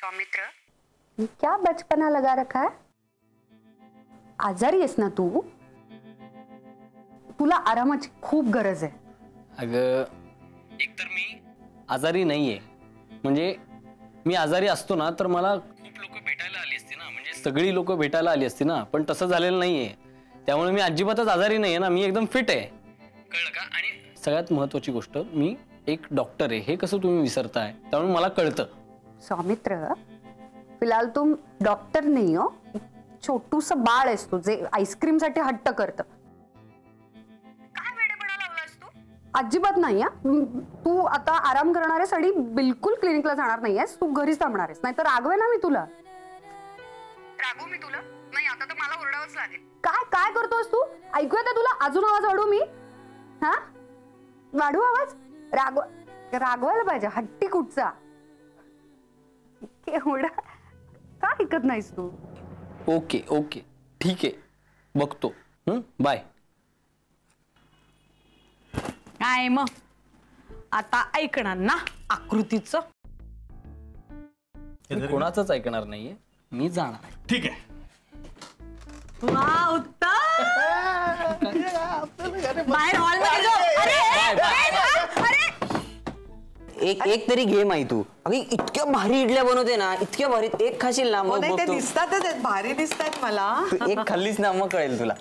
सौमित्र, क्या बचपना लगा रखा है? आजारी आहेस ना तू? तुला आरामाची खूप गरज आहे. अगं, एकतर मी आजारी नाहीये. म्हणजे मी आजारी असतो ना तर मला खूप लोक भेटायला आली असती ना, म्हणजे सगळी लोक भेटायला आली असती ना, पण तसं झालेलं नाहीये. त्यामुळे मी अजिबातच आजारी नाहीये ना, मी एकदम फिट आहे. कळलं का? आणि सगळ्यात महत्त्वाची गोष्ट, मी एक डॉक्टर आहे. हे कसं तुम्ही विसरताय? त्यामुळे मला कळतं. सौमित्र, फिलहाल तुम डॉक्टर नाही हो, छोटूस बाळ आहेस तू जे आईस्क्रीम साठी हट्ट करतं. काय वेडेपणा लावलास तू? अजिबात नाही हा. तू आता आराम करणार आहेस आणि बिलकुल क्लिनिकला जाणार नाहीयेस. तू घरीच थांबणार आहेस, नाहीतर रागवे ना मी तुला. रागवू मी तुला? नाही, आता तर मला ओरडावंच लागेल. काय काय करतोस तू? ऐकू येतं तुला? अजून आवाज वाढू मी? हा, वाढू आवाज? रागवायला पाहिजे. हट्टी कुठचा एवढा का ऐकत नाहीस तू? ओके ओके, ठीक आहे, बघतो. बाय. काय मग आता ऐकणार ना आकृतीचं? कोणाचंच ऐकणार नाहीये, मी जाणार आहे. ठीक आहे. बाहेर हॉलमध्ये जाऊ. अरे एक तरी घे माही तू. अगं इतक्या भारी इडल्या बनवते ना, इतक्या भारी. एक खाशील ना मग ते दिसतात, भारी दिसतात मला. तू एक खाल्लीस ना मग कळेल तुला.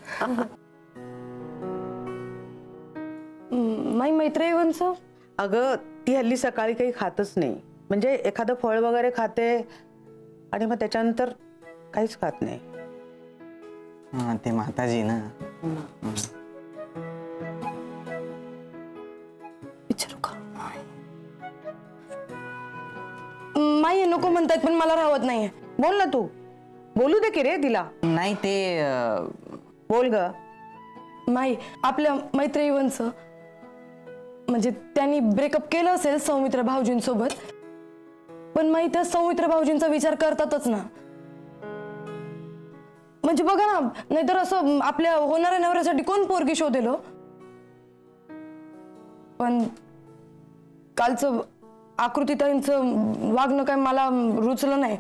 माई मैत्रिणींचं अगं ती हल्ली सकाळी काही खातच नाही. म्हणजे एखादं फळ वगैरे खाते आणि मग त्याच्यानंतर काहीच खात नाही. हा, ते माताजी ना. विचारू का? माई नको म्हणतात पण मला राहत नाहीये. बोल ना तू. बोलू दे की रे तिला. नाही ते बोल ग. माई, आपल्या मैत्रिणींचं म्हणजे त्यांनी ब्रेकअप केलं असेल सौमित्र भाऊजींसोबत, पण माई त्या सौमित्र भाऊजींचा विचार करतातच ना. म्हणजे बघा ना, नाहीतर असं आपल्या होणाऱ्या नवऱ्यासाठी कोण पोरगी शोधेल? पण कालचं आकृतीताईंचं वागणं काय मला रुचलं नाही.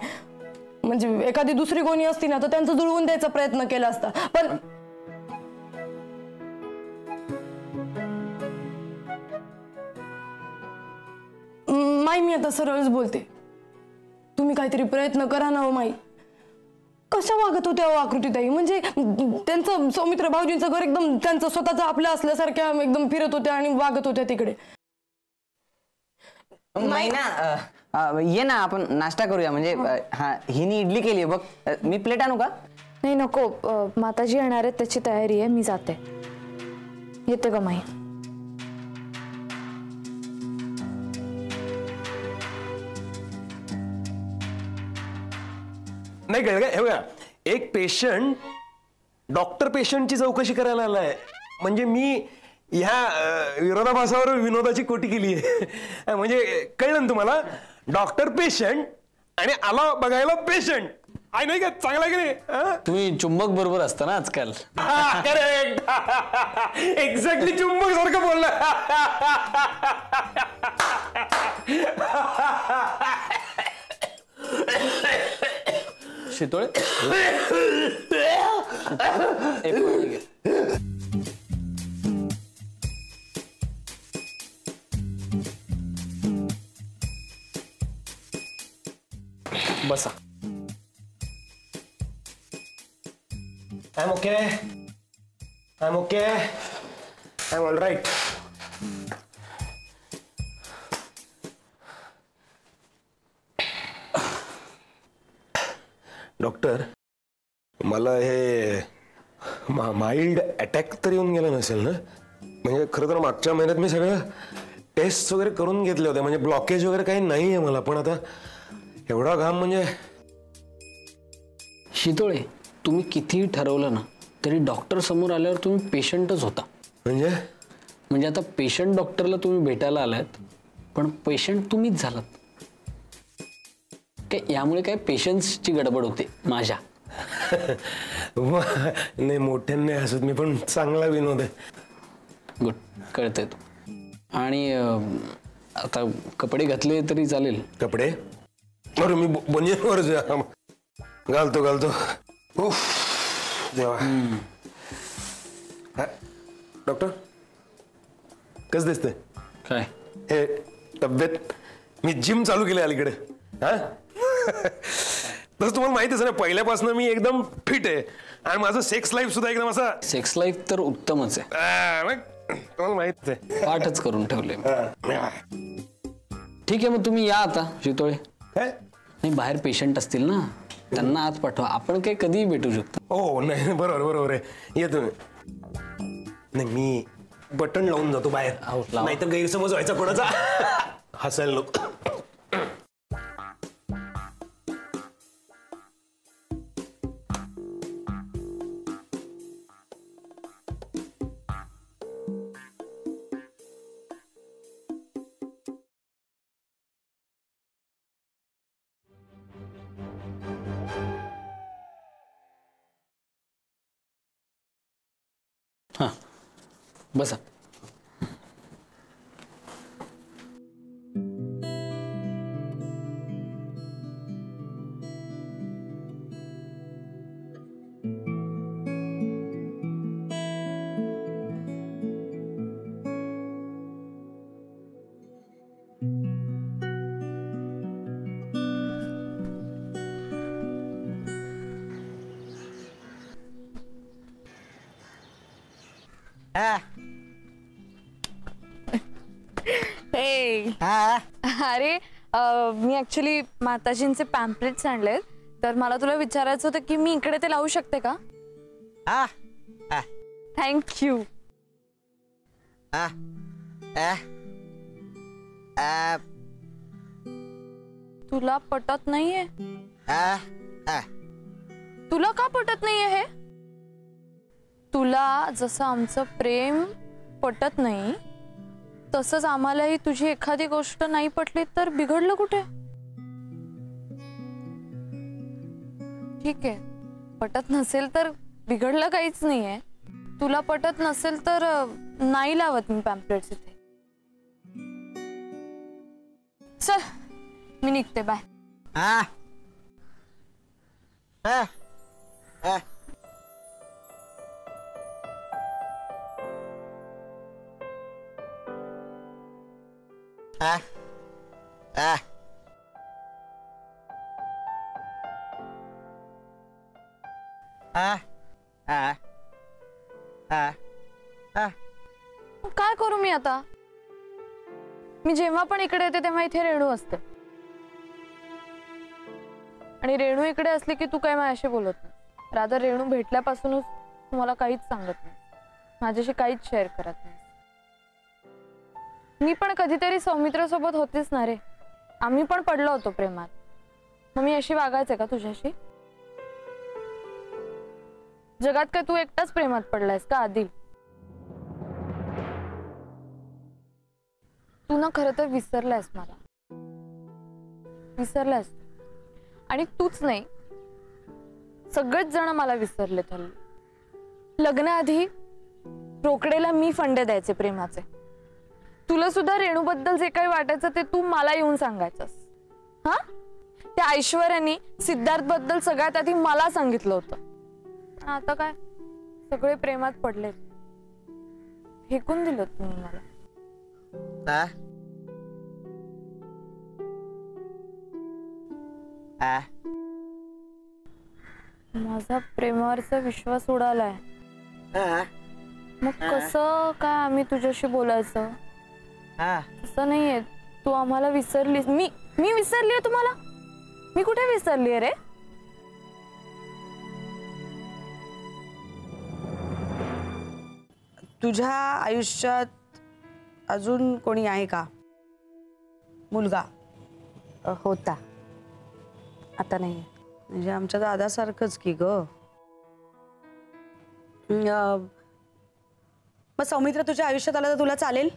म्हणजे एखादी दुसरी कोणी असती ना तर त्यांचं जुळवून द्यायचा प्रयत्न केला असता. पण माई, मी आता सरळच बोलते, तुम्ही काहीतरी प्रयत्न करा ना. हो माई, कशा वागत होत्या हो आकृतीताई? म्हणजे त्यांचं सौमित्र भाऊजींचं घर एकदम त्यांचं स्वतःच आपलं असल्यासारख्या एकदम फिरत होत्या आणि वागत होत्या तिकडे. माही ना, ये ना आपण नाश्ता करूया. म्हणजे हा, हिनी इडली केली बघ. मी प्लेट आणू का? नाही नको, माताजी येणार आहेत त्याची तयारी आहे, मी जाते. येते का माई? नाही कळलं का? हे बघा, एक पेशंट डॉक्टर पेशंटची चौकशी करायला आलाय. म्हणजे मी ह्या विरोधाभासावर विनोदाची कोटी केली आहे. म्हणजे कळलं ना तुम्हाला? डॉक्टर पेशंट आणि आला बघायला पेशंट. आहे नाही का? चांगला की नाही? तुम्ही चुंबक बरोबर असता ना आजकाल. करेक्ट, एक्झॅक्टली चुंबक सारखं बोलला. शितोळे, बसा. I'm okay. I'm okay. I'm all right. Doctor, मला हे माइल्ड अटॅक तर येऊन गेला नसेल ना? म्हणजे खरं तर मागच्या महिन्यात मी सगळं टेस्ट वगैरे करून घेतले होते. म्हणजे ब्लॉकेज वगैरे काही नाही आहे मला. पण आता एवढा घाम म्हणजे. शितोळे, तुम्ही कितीही ठरवलं ना तरी डॉक्टर समोर आल्यावर तुम्ही पेशंटच होता. म्हणजे आता पेशंट डॉक्टरला तुम्ही भेटायला आलात, पण पेशंट तुम्हीच झालात. काय यामुळे काय पेशन्सची गडबड होते माझ्या. नाही, मोठ्यांनी हसत मी, पण चांगला विनोद आहे. गुड, कळतंय तू. आणि आता कपडे घातले तरी चालेल? कपडे अरे मी बनियनवर घालतो उफ देवा. डॉक्टर कसं दिसतंय काय हे तब्येत? मी जिम चालू केली अलीकडे. हा तसं तुम्हाला माहितीच ना, पहिल्यापासून मी एकदम फिट आहे आणि माझं सेक्स लाईफ सुद्धा एकदम असा. सेक्स लाईफ तर उत्तमच आहे, तुम्हाला माहितीच आहे. पाठच करून ठेवले. ठीक आहे मग तुम्ही या आता शितोळे. नाही बाहेर पेशंट असतील ना, त्यांना आत पाठवा. आपण काही कधीही भेटू शकतो. हो नाही बरोबर आहे. येतो नाही मी बटन लावून जातो बाहेर, नाहीतर गैरसमज व्हायचा कोणाचा. हसायला नको. हां बसा. अरे मी ऍक्च्युली माताजींचे पॅम्पलेट्स आणले, तर मला तुला विचारायचं होतं की मी इकडे ते लावू शकते का? थँक्यू. तुला पटत नाहीये? तुला का पटत नाहीये हे? तुला जसं आमचं प्रेम पटत नाही तसंच आम्हालाही तुझी एखादी गोष्ट नाही पटली तर बिघडलं कुठे? ठीक आहे, पटत नसेल तर बिघडलं काहीच नाहीये. तुला पटत नसेल तर नाही लावत मी पॅम्पलेट्स इथे. चल मी निघते, बाय. काय करू मी आता? मी जेव्हा पण इकडे येते तेव्हा इथे रेणू असते आणि रेणू इकडे असली की तू काय माझ्याशी बोलत नाही. रादर रेणू भेटल्यापासूनच तू मला काहीच सांगत नाही, माझ्याशी काहीच शेअर करत नाही. मी पण कधीतरी सौमित्र सोबत होतीच ना रे, आम्ही पण पडलो होतो प्रेमात. मग मी अशी वागायचे का तुझ्याशी? जगात काय तू एकटाच प्रेमात पडलायस का आदिल? तू ना खरं तर विसरलायस मला, विसरलायस. आणि तूच नाही, सगळेच जण मला विसरलेत हल्ली. लग्नाआधी रोकडेला मी फंडे द्यायचे प्रेमाचे. तुला सुद्धा रेणूबद्दल जे काही वाटायचं ते तू मला येऊन सांगायचंस. हा, त्या ऐश्वर्याने सिद्धार्थ बद्दल सगळ्यात आधी मला सांगितलं होतं. आता काय सगळे प्रेमात पडलेत, फेकून दिलं तुम्ही मला. माझा प्रेमावरचा विश्वास उडालाय. मग कसं काय आम्ही तुझ्याशी बोलायचं? असं नाहीये, तू आम्हाला विसरलीस. मी विसरलीये तुम्हाला? मी कुठे विसरलीये रे? तुझ्या आयुष्यात अजून कोणी आहे का? मुलगा होता, आता नाही. म्हणजे आमच्या दादासारखंच की ग. मग सौमित्र तुझ्या आयुष्यात आला तर तुला चालेल?